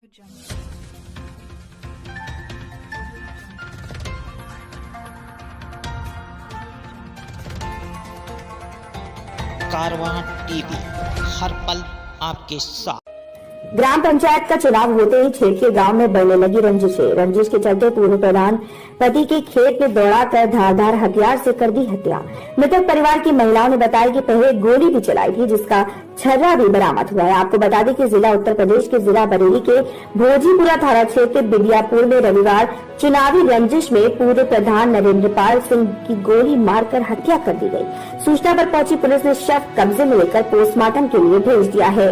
कारवां TV, हर पल आपके साथ। ग्राम पंचायत का चुनाव होते ही छेड़के गांव में बढ़ने लगी रंजिशें। रंजिश के चलते पूर्व प्रधान पति के खेत में दौड़ाकर धारदार हथियार से कर दी हत्या। मृतक परिवार की महिलाओं ने बताया कि पहले गोली भी चलाई थी, जिसका छर्रा भी बरामद हुआ है। आपको बता दें कि जिला उत्तर प्रदेश के जिला बरेली के भोजीपुरा थाना क्षेत्र बिबियापुर में रविवार चुनावी रंजिश में पूर्व प्रधान नरेंद्रपाल सिंह की गोली मारकर हत्या कर दी गई। सूचना पर पहुंची पुलिस ने शव कब्जे में लेकर पोस्टमार्टम के लिए भेज दिया है।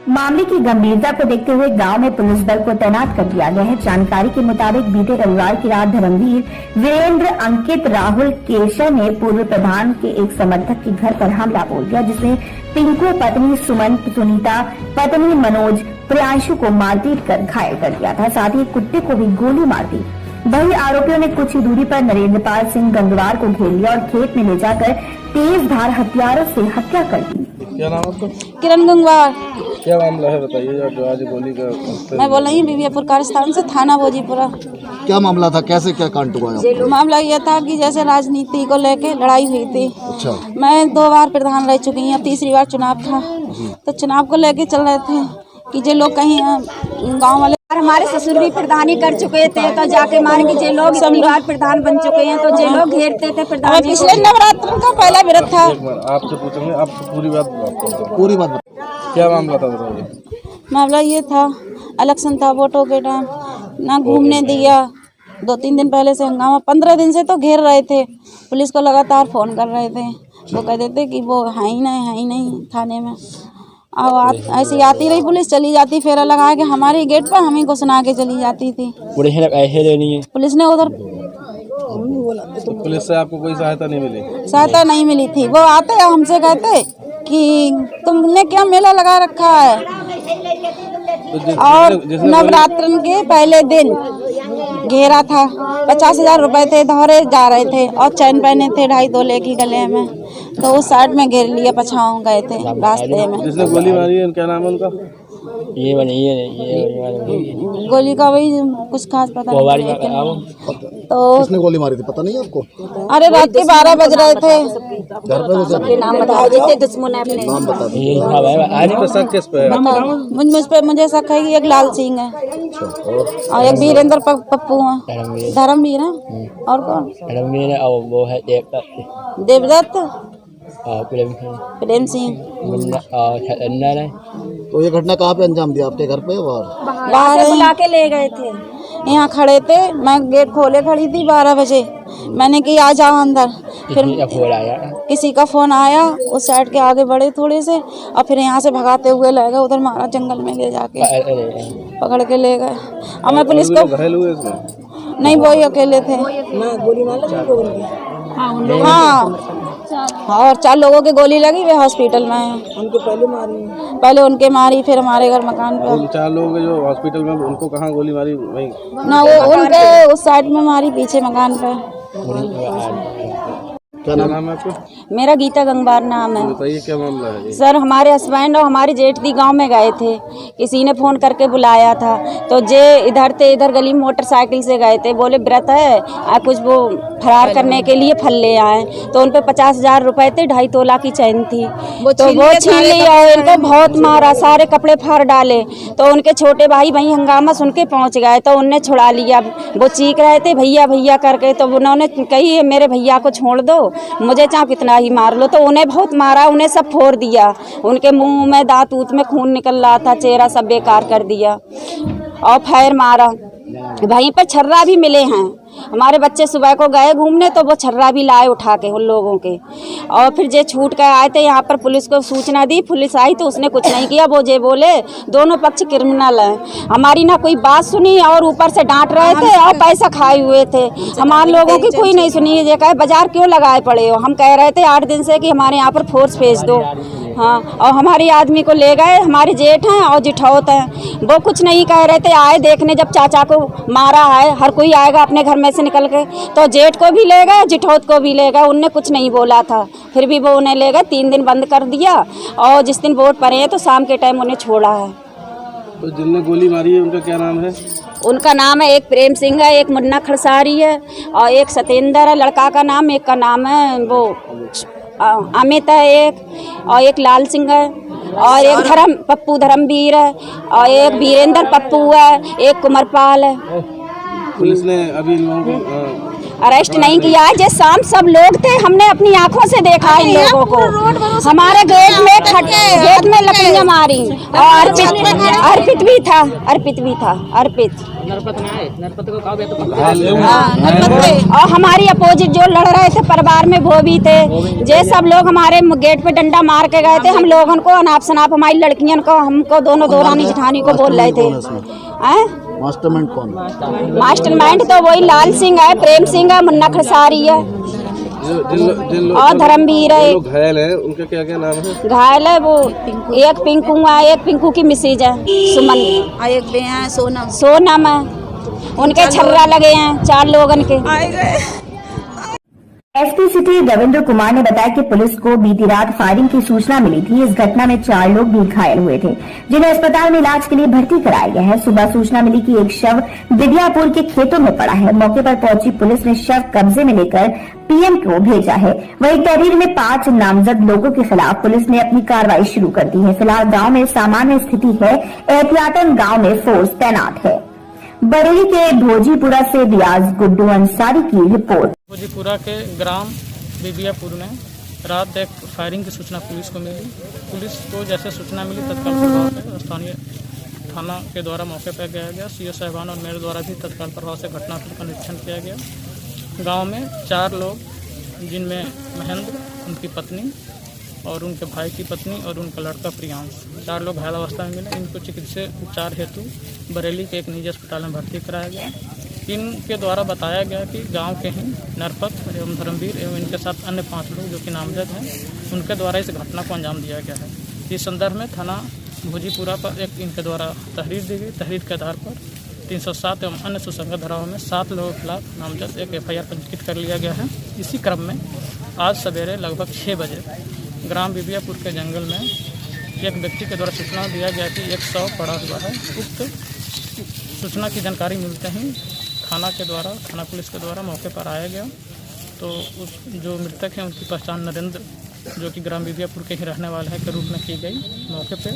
मामले की गंभीरता को देखते हुए गांव में पुलिस बल को तैनात कर दिया गया है। जानकारी के मुताबिक बीते रविवार की रात धर्मवीर वीरेंद्र अंकित राहुल केशव ने पूर्व प्रधान के एक समर्थक के घर पर हमला बोल दिया, जिसमें पिंकू, पत्नी सुमन, सुनीता, पत्नी मनोज, प्रियांशु को मारपीट कर घायल कर दिया था। साथ ही कुत्ते को भी गोली मार दी। वही आरोपियों ने कुछ ही दूरी पर नरेंद्रपाल सिंह गंगवार को घेर लिया और खेत में ले जाकर तेज धार हथियारों से हत्या कर दी। क्या नाम आपका? किरण गंगवार। क्या मामला है बताइए, जो आज गोली का? मैं बोल रही हूँ बिबियापुर कारस्थान से, थाना भोजीपुरा। क्या मामला था, कैसे क्या कांड हुआ? मामला यह था कि जैसे राजनीति को लेके लड़ाई हुई थी। अच्छा। मैं 2 बार प्रधान रह चुकी हूँ, अब तीसरी बार चुनाव था। तो चुनाव को लेके चल रहे थे कि जो लोग कहीं गांव वाले, हमारे ससुर भी प्रधानी कर चुके थे, तो जाके मान के जे लोग इतनी बार प्रधान बन चुके हैं, तो जे लोग घेरते थे प्रधान। पिछले नवरात्र का पहला व्रत था। आपसे पूछेंगे, आप पूरी बात पूरी बात क्या मामला था बताइए। मामला ये था, इलेक्शन था, वोटों के टाइम ना घूमने दिया। 2-3 दिन पहले से हंगामा, 15 दिन से तो घेर रहे थे। पुलिस को लगातार फोन कर रहे थे, वो कहते थे कि वो है ही नहीं थाने में। अब ऐसी आती रही पुलिस, चली जाती, फेरा लगा के हमारे गेट पर हमें को सुना के चली जाती थी। पुलिस ने उधर, तो पुलिस से आपको कोई सहायता नहीं मिली? सहायता नहीं मिली थी। वो आते हमसे कहते कि तुमने क्या मेला लगा रखा है। और नवरात्र के पहले दिन घेरा था, 50,000 रुपए थे, धौरे जा रहे थे और चैन पहने थे 2.5 तोले की गले में, तो उस साइड में घेर लिया, पछाओ गए थे रास्ते में। जिसने गोली मारी है क्या नाम है उनका? ये गोली का वही कुछ खास पता नहीं। तो किसने गोली मारी थी पता नहीं आपको? अरे रात के 12 बज रहे थे। घर पे नाम बता देते, दुश्मन है अपने नाम बता मुझ पे मुझे शक है कि एक लाल सिंह है और एक वीरेंद्र पप्पू है, धर्मवीर है, और कौन? वो है देवदत्त, प्रेम सिंह। तो ये घटना कहाँ पे अंजाम दिया, आपके घर पे? बाहर बुला के ले गए थे, यहाँ खड़े थे, मैं गेट खोले खड़ी थी 12 बजे, मैंने कि आ जाओ अंदर। फिर किसी का फोन आया, उस साइड के आगे बढ़े थोड़े से और फिर यहाँ से भगाते हुए ले गए, उधर मारा जंगल में ले जाके पकड़ के ले गए। और मैं पुलिस को, नहीं वो ही अकेले थे। हाँ, और 4 लोगों की गोली लगी, वे हॉस्पिटल में हैं। उनके पहले उनके मारी, फिर हमारे घर मकान पे। 4 लोग जो हॉस्पिटल में, उनको कहाँ गोली मारी? वहीं ना, वो उनके उस साइड में मारी, पीछे मकान पे। क्या नाम है आपको? मेरा गीता गंगवार नाम है। बताइए क्या मामला है? सर, हमारे हस्बैंड और हमारे जेठ दी गांव में गए थे, किसी ने फोन करके बुलाया था, तो जे इधर गली में मोटरसाइकिल से गए थे, बोले व्रत है, कुछ वो फरार करने के लिए फल ले आए, तो उन पे 50,000 रुपए थे, 2.5 तोला की चैन थी, तो वो छीन लिया और इनको बहुत मारा, सारे कपड़े फाड़ डाले। तो उनके छोटे भाई वहीं हंगामा सुन के पहुँच गए, तो उनने छुड़ा लिया। वो चीख रहे थे भैया भैया करके, तो उन्होंने कही मेरे भैया को छोड़ दो, मुझे चाहे कितना ही मार लो। तो उन्हें बहुत मारा, उन्हें सब फोड़ दिया, उनके मुंह में दांत ऊत में खून निकल रहा था, चेहरा सब बेकार कर दिया और फैर मारा। वहीं पर छर्रा भी मिले हैं। हमारे बच्चे सुबह को गए घूमने, तो वो छर्रा भी लाए उठा के उन लोगों के। और फिर जे छूट कर आए थे, यहाँ पर पुलिस को सूचना दी, पुलिस आई तो उसने कुछ नहीं किया। वो जे बोले दोनों पक्ष क्रिमिनल हैं, हमारी ना कोई बात सुनी और ऊपर से डांट रहे थे और पैसा खाए हुए थे। हमारे लोगों की कोई नहीं सुनी। ये कहे बाजार क्यों लगाए पड़े हो? हम कह रहे थे 8 दिन से कि हमारे यहाँ पर फोर्स भेज दो। हाँ, और हमारी आदमी को ले गए, हमारे जेठ हैं और जिठौत हैं, वो कुछ नहीं कह रहे थे। आए देखने जब चाचा को मारा है, हर कोई आएगा अपने घर में से निकल के, तो जेठ को भी ले गए, जिठौत को भी ले गए, उनने कुछ नहीं बोला था, फिर भी वो उन्हें ले गए। 3 दिन बंद कर दिया और जिस दिन वोट पड़े हैं तो शाम के टाइम उन्हें छोड़ा है। तो जिनने गोली मारी है उनका क्या नाम है? उनका नाम है, एक प्रेम सिंह है, एक मुन्ना खड़सारी है और एक सतेंद्र है लड़का का नाम, एक का नाम है वो अमित है एक, और एक लाल सिंह है, और एक पप्पू धर्मवीर है, और एक वीरेंद्र पप्पू है, एक कुमारपाल है। पुलिस ने अभी इन लोगों को अरेस्ट नहीं किया है। जो शाम सब लोग थे, हमने अपनी आंखों से देखा इन लोगों को। हमारे गेट में लकड़ियां मारी और अर्पित भी था। और हमारी अपोजिट जो लड़ रहे थे परिवार में वो भी थे। जे सब लोग हमारे गेट पे डंडा मार के गए थे। हम लोगों को अनाप शनाप हमारी लड़कियों को, हमको दोनों दौरानी जेठानी को बोल रहे थे। मास्टरमाइंड कौन? मास्टरमाइंड तो वही लाल सिंह है, प्रेम सिंह है, मुन्ना खड़सारी है और धर्मवीर है। लोग घायल हैं, उनका क्या क्या नाम है? घायल है वो एक पिंकू है, एक पिंकू की मिसेज है सुमन, और एक बे हैं सोनम है। उनके छर्रा लगे हैं 4 लोगन के। एसपी सिटी रविंद्र कुमार ने बताया कि पुलिस को बीती रात फायरिंग की सूचना मिली थी। इस घटना में 4 लोग भी घायल हुए थे, जिन्हें अस्पताल में इलाज के लिए भर्ती कराया गया है। सुबह सूचना मिली कि एक शव विद्यापुर के खेतों में पड़ा है। मौके पर पहुंची पुलिस ने शव कब्जे में लेकर पीएम को भेजा है। वहीं तहरीर में 5 नामजद लोगों के खिलाफ पुलिस ने अपनी कार्रवाई शुरू कर दी है। फिलहाल गाँव में सामान्य स्थिति है। एहतियातन गाँव में फोर्स तैनात है। बरेली के भोजीपुरा से रियाज गुड्डू अंसारी की रिपोर्ट। भोजीपुरा के ग्राम बिबियापुर में रात एक फायरिंग की सूचना पुलिस को मिली। पुलिस को जैसे सूचना मिली तत्काल प्रभाव से स्थानीय थाना के द्वारा मौके पर गया गया। सीओ साहिबान और मेरे द्वारा भी तत्काल प्रभाव से घटनास्थल का निरीक्षण किया गया। गांव में 4 लोग, जिनमें महेंद्र, उनकी पत्नी और उनके भाई की पत्नी और उनका लड़का प्रियांश, 4 लोग घायल अवस्था में मिले। इनको चिकित्सीय उपचार हेतु बरेली के एक निजी अस्पताल में भर्ती कराया गया। इनके द्वारा बताया गया कि गांव के ही नरपत एवं धर्मवीर एवं इनके साथ अन्य 5 लोग जो कि नामजद हैं, उनके द्वारा इस घटना को अंजाम दिया गया है। इस संदर्भ में थाना भोजीपुरा पर एक इनके द्वारा तहरीर दी गई। तहरीर के आधार पर 307 एवं अन्य सुसंगत धाराओं में 7 लोगों के खिलाफ नामजद एक FIR पंजीकृत कर लिया गया है। इसी क्रम में आज सवेरे लगभग 6 बजे ग्राम बिबियापुर के जंगल में एक व्यक्ति के द्वारा सूचना दिया गया कि एक शव पड़ा हुआ है। उक्त सूचना की जानकारी मिलते ही थाना पुलिस के द्वारा मौके पर आया गया। तो उस जो मृतक हैं उनकी पहचान नरेंद्र, जो कि ग्राम बिबियापुर के ही रहने वाले हैं, के रूप में की गई। मौके पे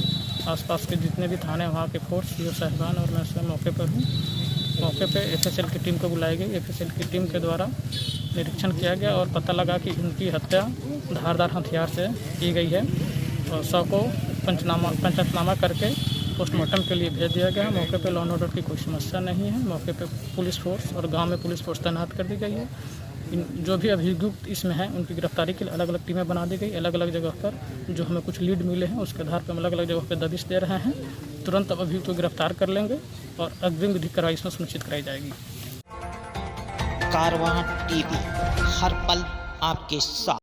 आसपास के जितने भी थाने वहाँ के फोर्स, सीओ साहिबान और मैं स्वयं मौके पर हूँ। मौके पे FSL की टीम को बुलाई गई। FSL की टीम के द्वारा निरीक्षण किया गया और पता लगा कि उनकी हत्या धारदार हथियार से की गई है और शव को पंचनामा करके पोस्टमार्टम के लिए भेज दिया गया। मौके पे लॉ एंड ऑर्डर की कोई समस्या नहीं है। मौके पे पुलिस फोर्स और गांव में पुलिस फोर्स तैनात कर दी गई है। जो भी अभियुक्त इसमें हैं उनकी गिरफ्तारी के लिए अलग अलग टीमें बना दी गई। अलग अलग जगह पर जो हमें कुछ लीड मिले हैं उसके आधार पर हम अलग अलग जगह पर दबिश दे रहे हैं। तुरंत अब अभियुक्त को गिरफ्तार कर लेंगे और अग्रिम विधिक कार्रवाई इसमें सुनिश्चित कराई जाएगी। कारवां टीवी, हर पल आपके साथ।